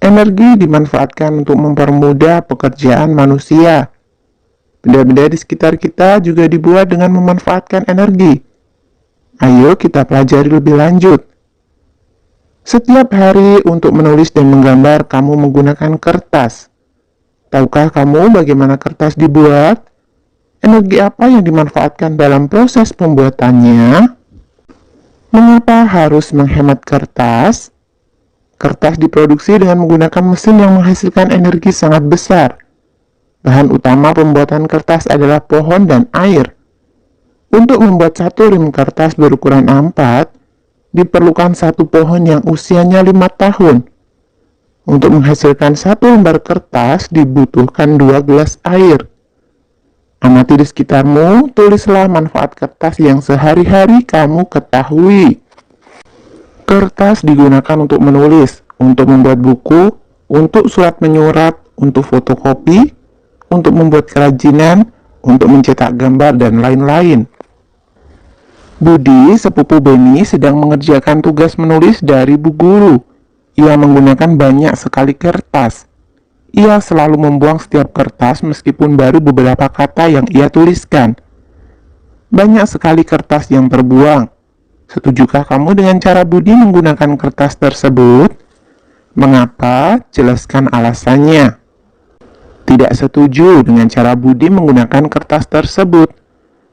Energi dimanfaatkan untuk mempermudah pekerjaan manusia. Benda-benda di sekitar kita juga dibuat dengan memanfaatkan energi. Ayo kita pelajari lebih lanjut. Setiap hari untuk menulis dan menggambar, kamu menggunakan kertas. Tahukah kamu bagaimana kertas dibuat? Energi apa yang dimanfaatkan dalam proses pembuatannya? Mengapa harus menghemat kertas? Kertas diproduksi dengan menggunakan mesin yang menghasilkan energi sangat besar. Bahan utama pembuatan kertas adalah pohon dan air. Untuk membuat satu rim kertas berukuran A4, diperlukan satu pohon yang usianya 5 tahun. Untuk menghasilkan satu lembar kertas dibutuhkan 2 gelas air. Amati di sekitarmu, tulislah manfaat kertas yang sehari-hari kamu ketahui. Kertas digunakan untuk menulis, untuk membuat buku, untuk surat menyurat, untuk fotokopi, untuk membuat kerajinan, untuk mencetak gambar, dan lain-lain. Budi, sepupu Beni, sedang mengerjakan tugas menulis dari Bu Guru. Ia menggunakan banyak sekali kertas. Ia selalu membuang setiap kertas meskipun baru beberapa kata yang ia tuliskan. Banyak sekali kertas yang terbuang. Setujukah kamu dengan cara Budi menggunakan kertas tersebut? Mengapa? Jelaskan alasannya. Tidak setuju dengan cara Budi menggunakan kertas tersebut,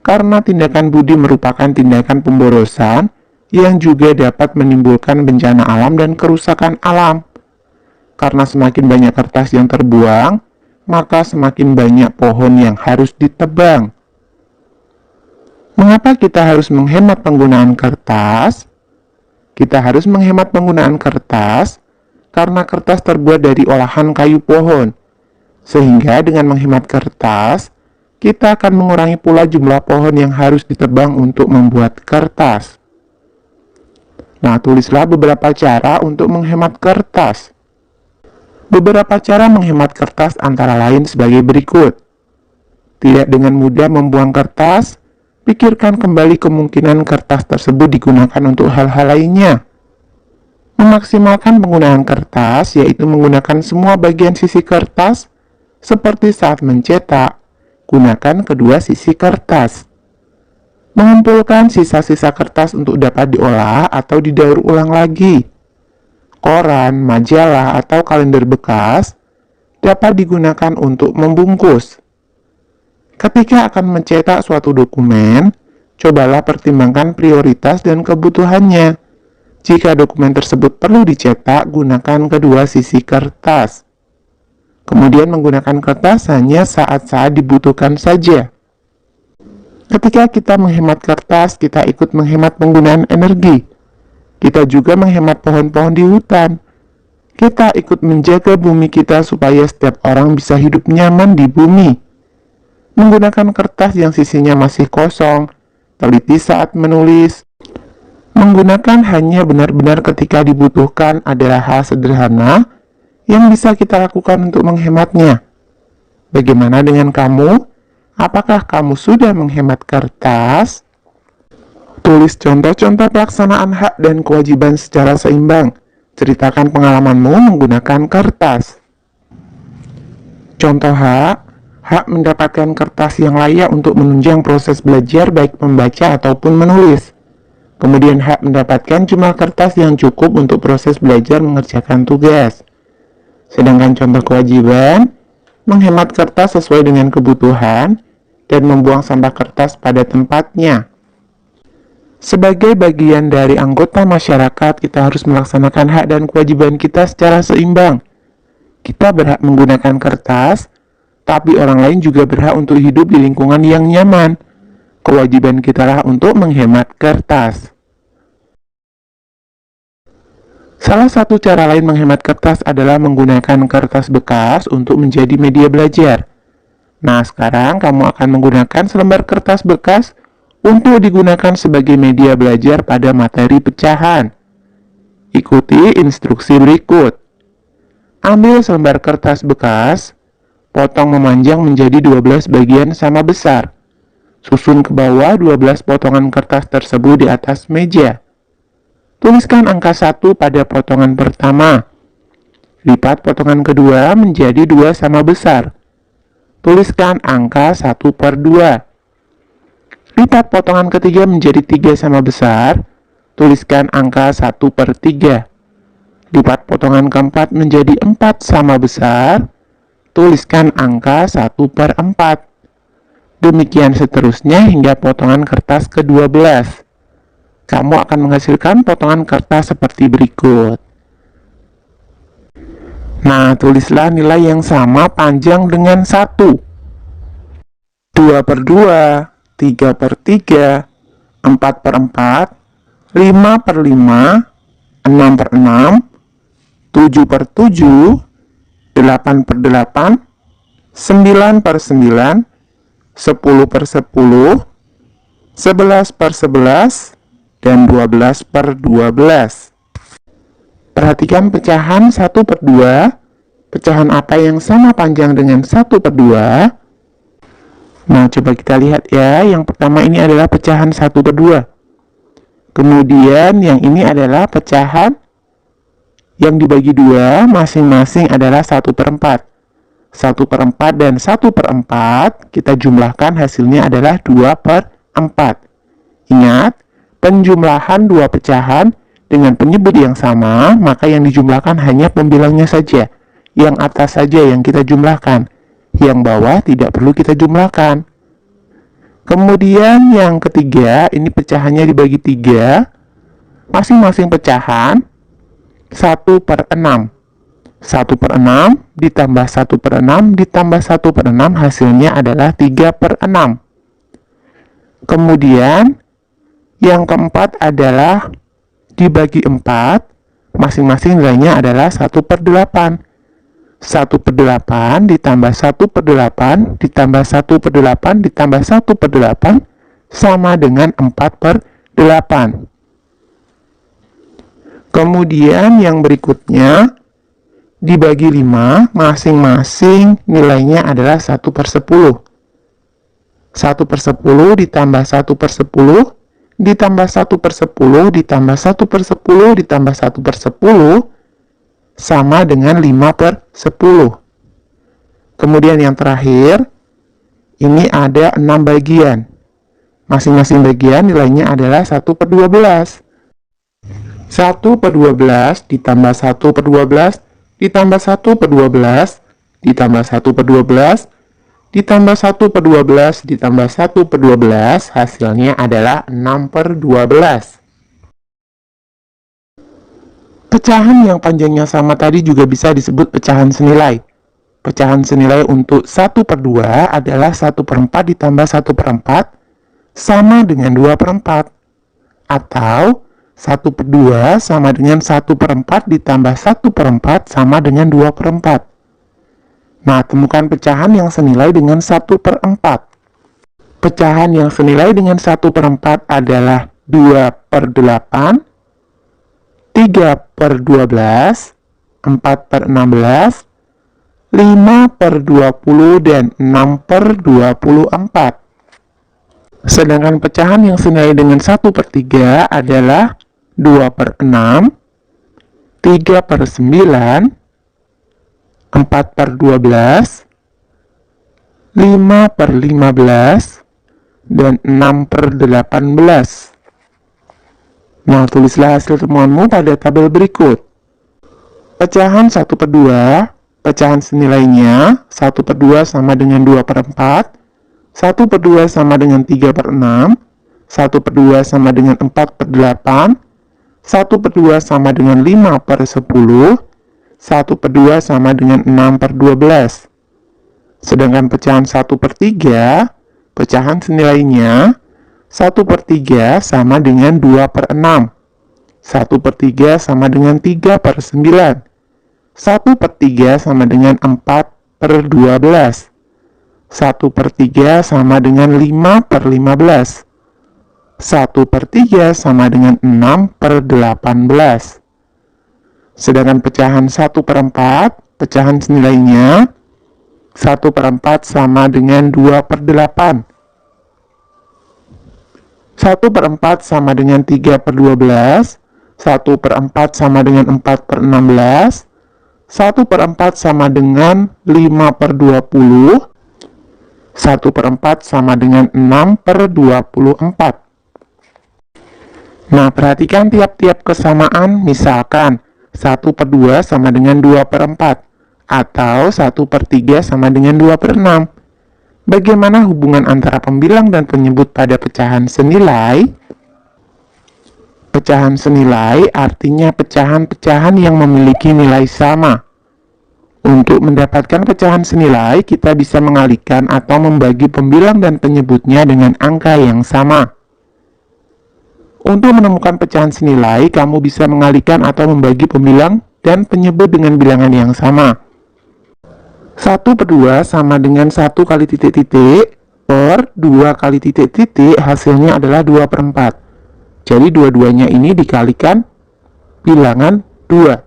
karena tindakan Budi merupakan tindakan pemborosan yang juga dapat menimbulkan bencana alam dan kerusakan alam. Karena semakin banyak kertas yang terbuang, maka semakin banyak pohon yang harus ditebang. Mengapa kita harus menghemat penggunaan kertas? Kita harus menghemat penggunaan kertas karena kertas terbuat dari olahan kayu pohon. Sehingga dengan menghemat kertas, kita akan mengurangi pula jumlah pohon yang harus ditebang untuk membuat kertas. Nah, tulislah beberapa cara untuk menghemat kertas. Beberapa cara menghemat kertas antara lain sebagai berikut. Tidak dengan mudah membuang kertas, pikirkan kembali kemungkinan kertas tersebut digunakan untuk hal-hal lainnya. Memaksimalkan penggunaan kertas, yaitu menggunakan semua bagian sisi kertas, seperti saat mencetak, gunakan kedua sisi kertas. Mengumpulkan sisa-sisa kertas untuk dapat diolah atau didaur ulang lagi. Koran, majalah, atau kalender bekas dapat digunakan untuk membungkus. Ketika akan mencetak suatu dokumen, cobalah pertimbangkan prioritas dan kebutuhannya. Jika dokumen tersebut perlu dicetak, gunakan kedua sisi kertas. Kemudian menggunakan kertas hanya saat-saat dibutuhkan saja. Ketika kita menghemat kertas, kita ikut menghemat penggunaan energi. Kita juga menghemat pohon-pohon di hutan. Kita ikut menjaga bumi kita supaya setiap orang bisa hidup nyaman di bumi. Menggunakan kertas yang sisinya masih kosong, teliti saat menulis. Menggunakan hanya benar-benar ketika dibutuhkan adalah hal sederhana yang bisa kita lakukan untuk menghematnya. Bagaimana dengan kamu? Apakah kamu sudah menghemat kertas? Tulis contoh-contoh pelaksanaan hak dan kewajiban secara seimbang. Ceritakan pengalamanmu menggunakan kertas. Contoh hak, hak mendapatkan kertas yang layak untuk menunjang proses belajar baik membaca ataupun menulis. Kemudian hak mendapatkan jumlah kertas yang cukup untuk proses belajar mengerjakan tugas. Sedangkan contoh kewajiban, menghemat kertas sesuai dengan kebutuhan dan membuang sampah kertas pada tempatnya. Sebagai bagian dari anggota masyarakat, kita harus melaksanakan hak dan kewajiban kita secara seimbang. Kita berhak menggunakan kertas, tapi orang lain juga berhak untuk hidup di lingkungan yang nyaman. Kewajiban kita lah untuk menghemat kertas. Salah satu cara lain menghemat kertas adalah menggunakan kertas bekas untuk menjadi media belajar. Nah, sekarang kamu akan menggunakan selembar kertas bekas untuk digunakan sebagai media belajar pada materi pecahan. Ikuti instruksi berikut. Ambil selembar kertas bekas, potong memanjang menjadi 12 bagian sama besar. Susun ke bawah 12 potongan kertas tersebut di atas meja. Tuliskan angka 1 pada potongan pertama. Lipat potongan kedua menjadi 2 sama besar. Tuliskan angka 1 per 2. Lipat potongan ketiga menjadi 3 sama besar. Tuliskan angka 1 per 3. Lipat potongan keempat menjadi 4 sama besar. Tuliskan angka 1 per 4. Demikian seterusnya hingga potongan kertas ke-12. Kamu akan menghasilkan potongan kertas seperti berikut. Nah, tulislah nilai yang sama panjang dengan 1. 2 per 2, 3 per 3, 4 per 4, 5 per 5, 6 per 6, 7 per 7, 8 per 8, 9 per 9, 10 per 10, 11 per 11, dan 12 per 12. Perhatikan pecahan 1 per 2. Pecahan apa yang sama panjang dengan 1 per 2? Nah, coba kita lihat ya. Yang pertama ini adalah pecahan 1 per 2. Kemudian yang ini adalah pecahan yang dibagi 2, masing-masing adalah 1 per 4. 1 per 4 dan 1 per 4, kita jumlahkan hasilnya adalah 2 per 4. Ingat, penjumlahan dua pecahan dengan penyebut yang sama, maka yang dijumlahkan hanya pembilangnya saja. Yang atas saja yang kita jumlahkan. Yang bawah tidak perlu kita jumlahkan. Kemudian yang ketiga, ini pecahannya dibagi 3. Masing-masing pecahan 1 per 6. 1 per 6 ditambah 1 per 6 ditambah 1 per 6 hasilnya adalah 3 per 6. Kemudian yang keempat adalah dibagi 4, masing-masing nilainya adalah 1 per 8. 1 per 8 ditambah 1 per 8 ditambah 1 per 8 ditambah 1 per 8 sama dengan 4 per 8. Kemudian yang berikutnya dibagi 5, masing-masing nilainya adalah 1 per 10. 1 per 10 ditambah 1 per 10 ditambah 1 per 10 ditambah 1 per 10 ditambah 1 per 10 sama dengan 5 per 10. Kemudian yang terakhir, ini ada 6 bagian. Masing-masing bagian nilainya adalah 1 per 12. 1 per 12 ditambah 1 per 12 ditambah 1 per 12 ditambah 1 per 12 ditambah 1 per 12 ditambah 1 per 12 hasilnya adalah 6 per 12. Pecahan yang panjangnya sama tadi juga bisa disebut pecahan senilai. Pecahan senilai untuk 1 per 2 adalah 1 per 4 ditambah 1 per 4 sama dengan 2 per 4. Atau 1 per 2 sama dengan 1 per 4 ditambah 1 per 4 sama dengan 2 per 4. Nah, temukan pecahan yang senilai dengan 1 per 4. Pecahan yang senilai dengan 1 per 4 adalah 2 per 8, 3 per 12, 4 per 16, 5 per 20, dan 6 per 24. Sedangkan pecahan yang senilai dengan 1 per 3 adalah 2 per 6, 3 per 9, 4 per 12, 5 per 15, dan 6 per 18. Nah, tulislah hasil temuanmu pada tabel berikut. Pecahan 1 per 2, pecahan senilainya 1 per 2 sama dengan 2 per 4, 1 per 2 sama dengan 3 per 6, 1 per 2 sama dengan 4 per 8, 1 per 2 sama dengan 5 per 10, 1 per 2 sama dengan 6 per 12. Sedangkan pecahan 1 per 3, pecahan senilainya 1 per 3 sama dengan 2 per 6. 1 per 3 sama dengan 3 per 9. 1 per 3 sama dengan 4 per 12. 1 per 3 sama dengan 5 per 15. 1 per 3 sama dengan 6 per 18. Sedangkan pecahan 1 per 4, pecahan senilainya 1 per 4 sama dengan 2 per 8. 1 per 4 sama dengan 3 per 12. 1 per 4 sama dengan 4 per 16. 1/4 sama dengan 5/20. 1/4 sama dengan 6/24. Nah, perhatikan tiap-tiap kesamaan, misalkan 1/2 sama dengan 2/4, atau 1/3 sama dengan 2/6. Bagaimana hubungan antara pembilang dan penyebut pada pecahan senilai? Pecahan senilai artinya pecahan-pecahan yang memiliki nilai sama. Untuk mendapatkan pecahan senilai, kita bisa mengalihkan atau membagi pembilang dan penyebutnya dengan angka yang sama. Untuk menemukan pecahan senilai, kamu bisa mengalihkan atau membagi pembilang dan penyebut dengan bilangan yang sama. 1/2 sama dengan 1 kali titik-titik per 2 kali titik-titik, hasilnya adalah 2/4. Jadi dua-duanya ini dikalikan bilangan 2.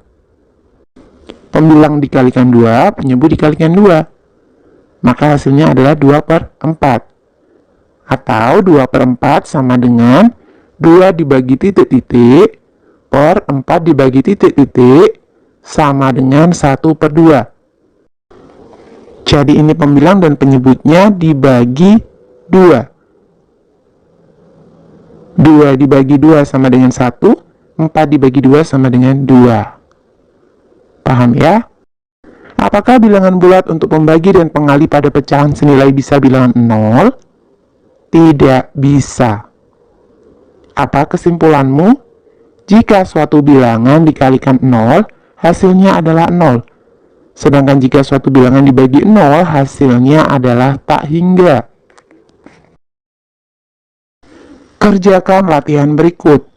Pembilang dikalikan 2, penyebut dikalikan 2. Maka hasilnya adalah 2/4. Atau 2/4 sama dengan 2 dibagi titik-titik per 4 dibagi titik-titik sama dengan 1/2. Jadi ini pembilang dan penyebutnya dibagi 2. 2 dibagi 2 sama dengan 1, 4 dibagi 2 sama dengan 2. Paham ya? Apakah bilangan bulat untuk pembagi dan pengalih pada pecahan senilai bisa bilangan 0? Tidak bisa. Apa kesimpulanmu? Jika suatu bilangan dikalikan 0, hasilnya adalah 0. Sedangkan jika suatu bilangan dibagi 0, hasilnya adalah tak hingga. Kerjakan latihan berikut.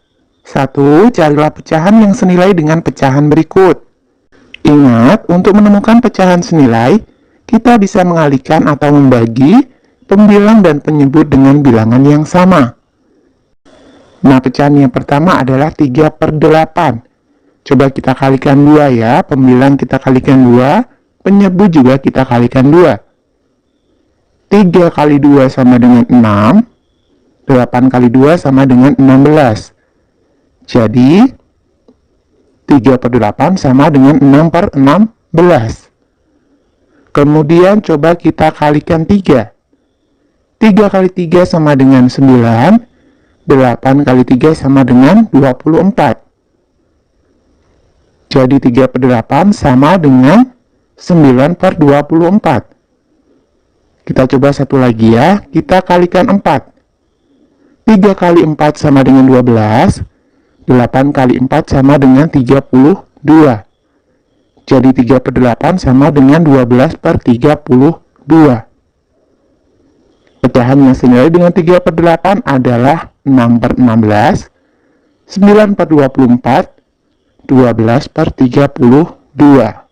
1. Carilah pecahan yang senilai dengan pecahan berikut. Ingat, untuk menemukan pecahan senilai, kita bisa mengalihkan atau membagi pembilang dan penyebut dengan bilangan yang sama. Nah, pecahan yang pertama adalah 3/8. Coba kita kalikan 2 ya. Pembilang kita kalikan 2, penyebut juga kita kalikan 2. 3 kali 2 sama dengan 6. 8 kali 2 sama dengan 16. Jadi, 3/8 sama dengan 6/16. Kemudian coba kita kalikan 3. 3 kali 3 sama dengan 9. 8 kali 3 sama dengan 24. Jadi 3/8 sama dengan 9/24. Kita coba satu lagi ya. Kita kalikan 4. 3 kali 4 sama dengan 12. 8 kali 4 sama dengan 32. Jadi 3/8 sama dengan 12/32. Pecahan yang senilai dengan 3/8 adalah 6/16, 9/24, 12/32.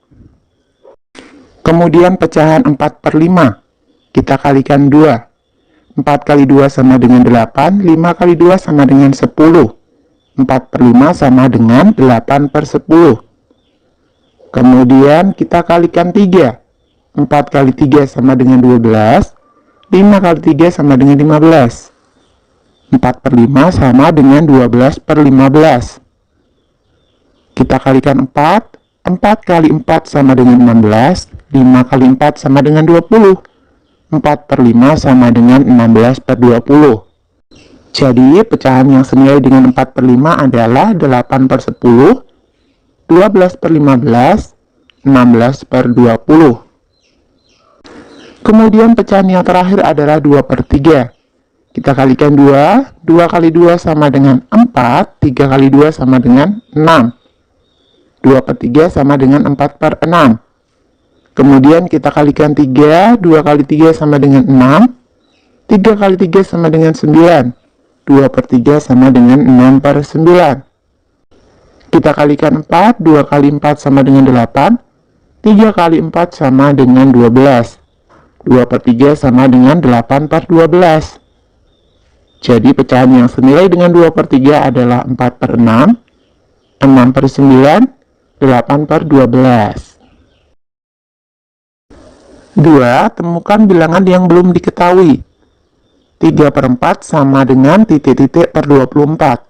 Kemudian pecahan 4/5. Kita kalikan 2. 4 kali 2 sama dengan 8, 5 kali 2 sama dengan 10. 4/5 sama dengan 8/10. Kemudian kita kalikan 3. 4 kali 3 sama dengan 12. 5 kali 3 sama dengan 15. 4/5 sama dengan 12/15. Kita kalikan 4. 4 kali 4 sama dengan 16. 5 kali 4 sama dengan 20. 4/5 sama dengan 16/20. Jadi, pecahan yang senilai dengan 4/5 adalah 8/10, 12/15, 16/20. Kemudian pecahan yang terakhir adalah 2/3. Kita kalikan 2. 2 kali 2 sama dengan 4. 3 kali 2 sama dengan 6. 2/3 sama dengan 4/6. Kemudian kita kalikan 3. 2 kali 3 sama dengan 6. 3 kali 3 sama dengan 9. 2/3 sama dengan 6/9. Kita kalikan 4. 2 kali 4 sama dengan 8. 3 kali 4 sama dengan 12. 2/3 sama dengan 8/12. Jadi pecahan yang senilai dengan 2/3 adalah 4/6, 6/9, 8/12. 2. Temukan bilangan yang belum diketahui. 3/4 sama dengan titik-titik per 24.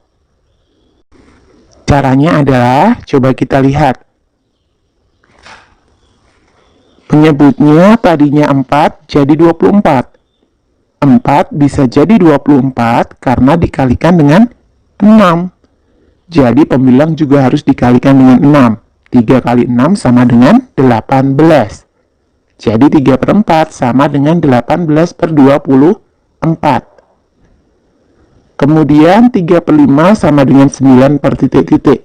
Caranya adalah, coba kita lihat. Menyebutnya tadinya 4 jadi 24. 4 bisa jadi 24 karena dikalikan dengan 6. Jadi pembilang juga harus dikalikan dengan 6. 3 kali 6 sama dengan 18. Jadi 3 per 4 sama dengan 18 per 24. Kemudian 3 per 5 sama dengan 9 per titik-titik.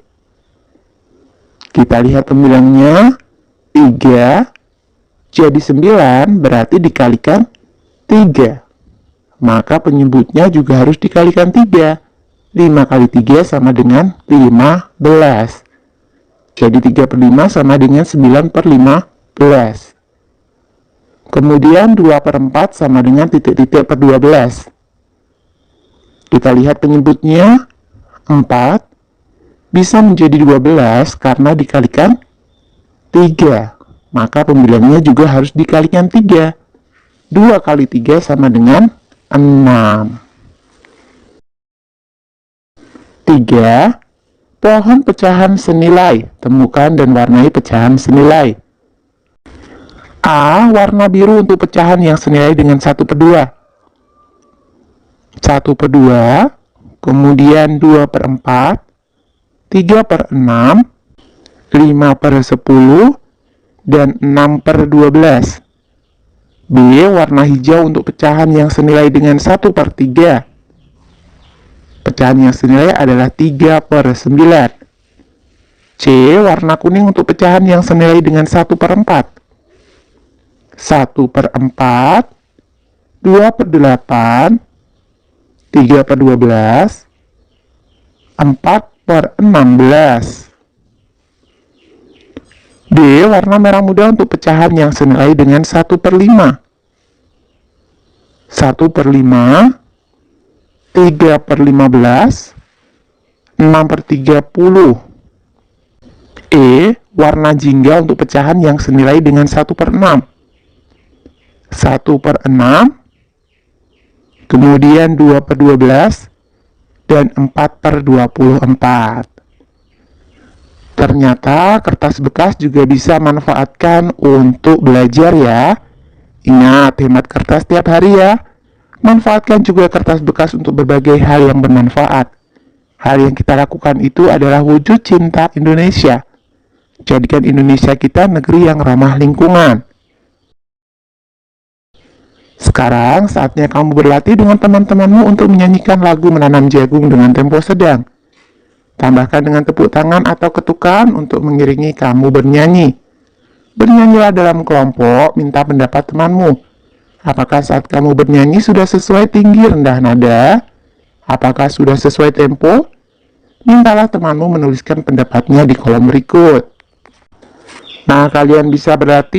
Kita lihat pembilangnya. 3 jadi 9 berarti dikalikan 3. Maka penyebutnya juga harus dikalikan 3. 5 kali 3 sama dengan 15. Jadi 3 per 5 sama dengan 9 per 15. Kemudian 2 per 4 sama dengan titik-titik per 12. Kita lihat penyebutnya. 4 bisa menjadi 12 karena dikalikan 3. Maka pembilangnya juga harus dikalikan 3. 2 kali 3 sama dengan 6. 3. Pohon pecahan senilai. Temukan dan warnai pecahan senilai. A. Warna biru untuk pecahan yang senilai dengan 1 per 2. 1 per 2. Kemudian 2 per 4. 3 per 6. 5 per 10. Dan 6 per 12. B. Warna hijau untuk pecahan yang senilai dengan 1 per 3. Pecahan yang senilai adalah 3 per 9. C. Warna kuning untuk pecahan yang senilai dengan 1 per 4. 1 per 4. 2 per 8. 3 per 12. 4 per 16. D. Warna merah muda untuk pecahan yang senilai dengan 1 per 5. 1 per 5. 3 per 15. 6 per 30. E. Warna jingga untuk pecahan yang senilai dengan 1 per 6. 1 per 6. Kemudian 2 per 12. Dan 4 per 24. Ternyata kertas bekas juga bisa manfaatkan untuk belajar ya. Ingat, hemat kertas tiap hari ya. Manfaatkan juga kertas bekas untuk berbagai hal yang bermanfaat. Hal yang kita lakukan itu adalah wujud cinta Indonesia. Jadikan Indonesia kita negeri yang ramah lingkungan. Sekarang saatnya kamu berlatih dengan teman-temanmu untuk menyanyikan lagu Menanam Jagung dengan tempo sedang. Tambahkan dengan tepuk tangan atau ketukan untuk mengiringi kamu bernyanyi. Bernyanyilah dalam kelompok, minta pendapat temanmu. Apakah saat kamu bernyanyi sudah sesuai tinggi rendah nada? Apakah sudah sesuai tempo? Mintalah temanmu menuliskan pendapatnya di kolom berikut. Nah, kalian bisa berlatih